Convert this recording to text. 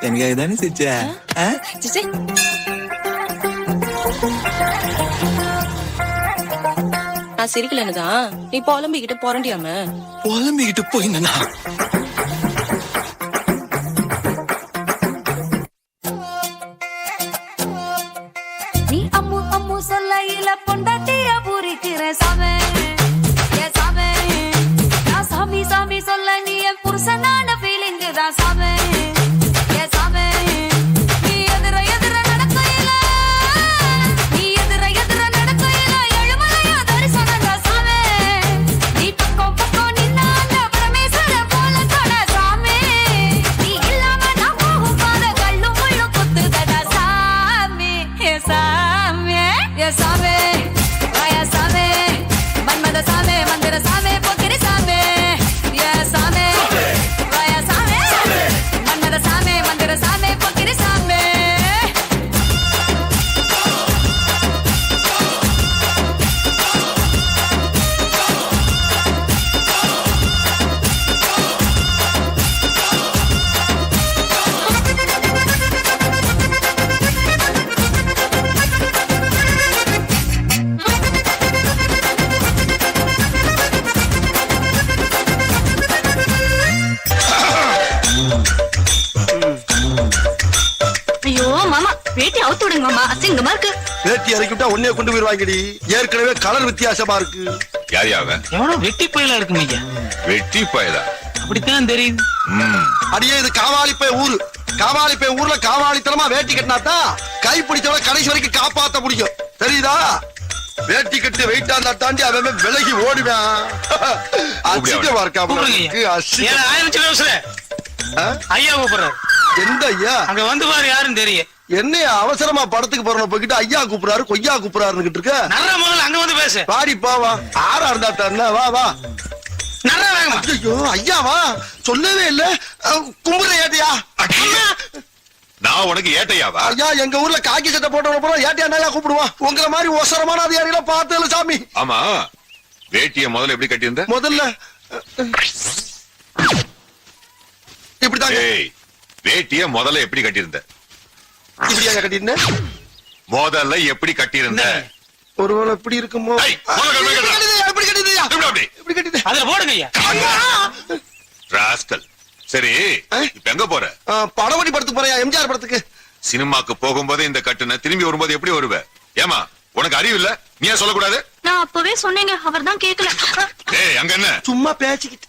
எனக்காக தானே சிரிச்ச? சிச்சி நான் சிரிக்கலன்னுதான் நீ புலம்பிக்கிட்டு புரண்டியாம புலம்பிக்கிட்டு போய் நின்னா நீ அம்மு அம்மு சொல்லையில பொண்டாட்டிய பூரிக்கிற சாமி ஏ சாமி நான் சாமி சாமி சொல்ல நீ என் புருஷனான ஃபீலிங் தான் சாமி ஏ சாமி நீ எதிர எதிர நடக்கையில நீ எதிர எதிர நடக்கையில எழுமலையா தரிசனம் தான் சாமி நீ பக்கம் பக்கம் நின்னா அந்த பரமேஸ்வர போல தொட சாமி நீ இல்லாம நான் போகும் பாத கல்லும் முள்ளும் குத்துதடா சாமி ஏ சாமி ஏ சாமி வாயா சாமி மன்மத சாமி மந்திர சாமி பொக்கிரி சாமி ஏ சாமி வாயா சாமி மன்மத சாமி மந்திர சாமி பொக்கிரி சாமி ஐயோ மாமா வேட்டி அவுத்து விடுங்க மாமா அசிங்கமா இருக்கு. வேட்டி இறக்கி விட்டா உன்னைய கொண்டு போயிருவாங்கடி. ஏற்கனவே கலர் வித்தியாசமா இருக்கு. யார் அவன்? எவனோ வெட்டி பயலா இருக்கு ஐயா. வெட்டி பயலா? அப்படித்தான் தெரியுது. அடியே இது காவாலிப்பை ஊரு. காவாலிப்பை ஊர்ல காவாலித்தனமா வேட்டி கட்டினாதான் கை பிடிச்சவள கடைசி வரைக்கும் காப்பாத்த முடியும். தெரியுதா? வேட்டி கட்டி வெயிட்டா இருந்தா தாண்டி அவன் விலகி ஓடுவான். அசிங்கமா இருக்கா? ஐயா கூப்பிடுறாரு. எந்த ஐயா? அங்க வந்து பாரு யாரும் தெரியும். என்ன அவசரமா படத்துக்கு போறோம் போய்கிட்டு ஐயா கூப்பிடுறாரு கொய்யா கூப்பிடுறாருன்னு இருக்க. நர்ற முதல்ல அங்க வந்து பேசு. பாடி பாவா ஆறா இருந்தா தானே வா வா. நர்ற வேகமா. ஐயோ ஐயாவா சொல்லவே இல்ல. கும்புற ஏட்டையா? நான் உனக்கு ஏட்டையாவா? ஐயா எங்க ஊர்ல காக்கி சட்டை போட்டவன போறோம் ஏட்டையா நல்லா கூப்பிடுவான். உங்களை மாதிரி ஒசரமான அதிகாரிகளை பார்த்தல சாமி. ஆமா வேட்டிய முதல்ல எப்படி கட்டியிருந்த? முதல்ல இப்படிதான். ஏய் வேட்டிய முதல்ல எப்படி கட்டியிருந்த? இப்படியா கட்டிருந்தேன். முதல்ல எப்படி கட்டியிருந்த? ஒருவேளை எப்படி இருக்குமோ. ஏய், முதல்ல எப்படி கட்டியிருந்த? எப்படி கட்டிருந்தியா? எப்படி? எப்படி கட்டிருந்தேன்? அதுல போடுங்க ஐயா. ராஸ்கல். சரி இப்ப எங்க போற? படவடி படத்துக்கு போறியா? எம்ஜிஆர் படத்துக்கு. சினிமாக்கு போகும்போது இந்த கட்டுன திரும்பி வரும்போது எப்படி வருவ? ஏமா உனக்கு அறிவு இல்ல? நீ ஏன் சொல்லக்கூடாது? நான் அப்பவே சொன்னேங்க அவர் தான் கேட்கல. ஏய் அங்க என்ன? சும்மா பேசிக்கிட்டு.